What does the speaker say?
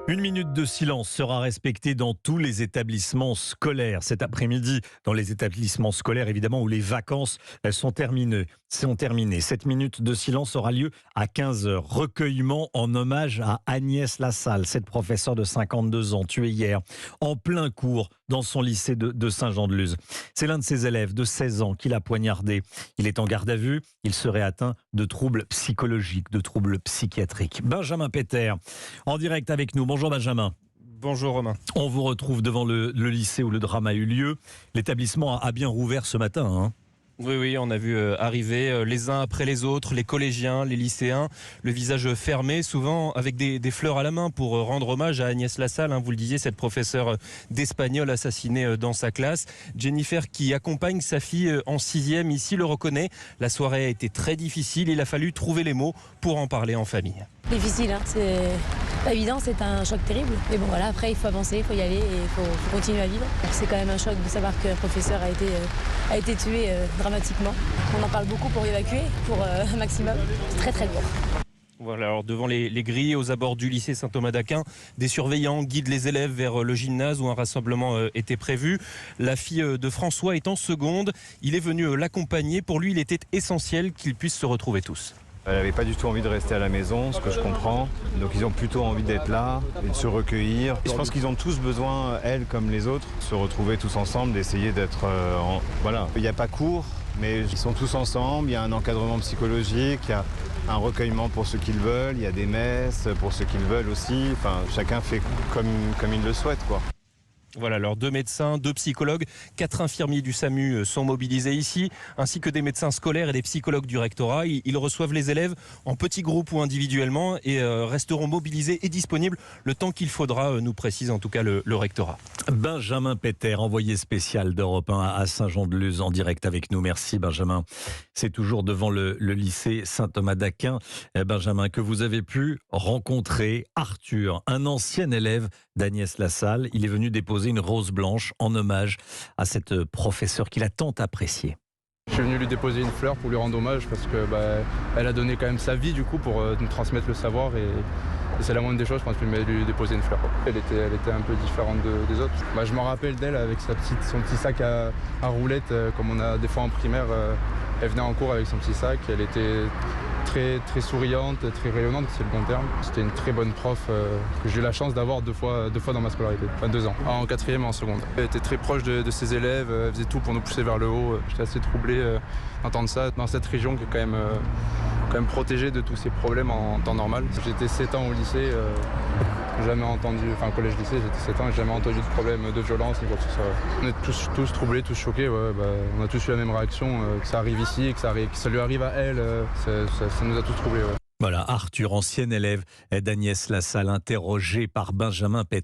Une minute de silence sera respectée dans tous les établissements scolaires cet après-midi. Dans les établissements scolaires, évidemment, où les vacances sont terminées. Cette minute de silence aura lieu à 15 heures. Recueillement en hommage à Agnès Lassalle, cette professeure de 52 ans, tuée hier, en plein cours dans son lycée de Saint-Jean-de-Luz. C'est l'un de ses élèves de 16 ans qui l'a poignardé. Il est en garde à vue. Il serait atteint de troubles psychologiques, de troubles psychiatriques. Benjamin Peter, en direct avec nous. Bonjour Benjamin. Bonjour Romain. On vous retrouve devant le lycée où le drame a eu lieu. L'établissement a bien rouvert ce matin, hein. Oui, on a vu arriver les uns après les autres, les collégiens, les lycéens, le visage fermé, souvent avec des fleurs à la main pour rendre hommage à Agnès Lassalle, vous le disiez, cette professeure d'espagnol assassinée dans sa classe. Jennifer, qui accompagne sa fille en 6e ici, le reconnaît. La soirée a été très difficile, il a fallu trouver les mots pour en parler en famille. Difficile, c'est pas évident, c'est un choc terrible. Mais bon voilà, après il faut avancer, il faut y aller et il faut continuer à vivre. C'est quand même un choc de savoir qu'un professeur a été tué dramatiquement. On en parle beaucoup pour évacuer, pour un maximum. C'est très très lourd. Voilà, alors devant les grilles aux abords du lycée Saint-Thomas d'Aquin, des surveillants guident les élèves vers le gymnase où un rassemblement était prévu. La fille de François est en seconde. Il est venu l'accompagner. Pour lui, il était essentiel qu'ils puissent se retrouver tous. Elle n'avait pas du tout envie de rester à la maison, ce que je comprends. Donc ils ont plutôt envie d'être là et de se recueillir. Et je pense qu'ils ont tous besoin, elle comme les autres, de se retrouver tous ensemble, d'essayer d'être... Voilà. Il n'y a pas cours, mais ils sont tous ensemble. Il y a un encadrement psychologique, il y a un recueillement pour ceux qui le veulent, il y a des messes pour ceux qui le veulent aussi. Enfin, chacun fait comme il le souhaite, quoi. Voilà, alors 2 médecins, 2 psychologues, 4 infirmiers du SAMU sont mobilisés ici, ainsi que des médecins scolaires et des psychologues du rectorat. Ils reçoivent les élèves en petits groupes ou individuellement et resteront mobilisés et disponibles le temps qu'il faudra, nous précise en tout cas le rectorat. Benjamin Peter, envoyé spécial d'Europe 1 à Saint-Jean-de-Luz, en direct avec nous. Merci Benjamin. C'est toujours devant le lycée Saint-Thomas d'Aquin, Benjamin, que vous avez pu rencontrer Arthur, un ancien élève d'Agnès Lassalle. Il est venu déposer une rose blanche en hommage à cette professeure qu'il a tant appréciée. Je suis venu lui déposer une fleur pour lui rendre hommage parce que elle a donné quand même sa vie du coup pour nous transmettre le savoir et c'est la moindre des choses, je pense, que lui déposer une fleur. Elle était un peu différente des autres. Je m'en rappelle d'elle avec son petit sac à roulettes comme on a des fois en primaire. Elle venait en cours avec son petit sac, elle était très, très souriante, très rayonnante, c'est le bon terme. C'était une très bonne prof que j'ai eu la chance d'avoir deux fois dans ma scolarité, enfin 2 ans, en 4e et en seconde. Elle était très proche de ses élèves, elle faisait tout pour nous pousser vers le haut. J'étais assez troublé d'entendre ça dans cette région qui est quand même protégée de tous ces problèmes en temps normal. J'étais 7 ans au lycée, jamais entendu, enfin collège-lycée, j'étais 7 ans et j'ai jamais entendu de problème de violence ni quoi que ce soit. On est tous troublés, tous choqués, on a tous eu la même réaction, que ça arrive ici, que ça lui arrive à elle, ça nous a tous troublés. Voilà, Arthur, ancien élève d'Agnès Lassalle, interrogé par Benjamin Peter.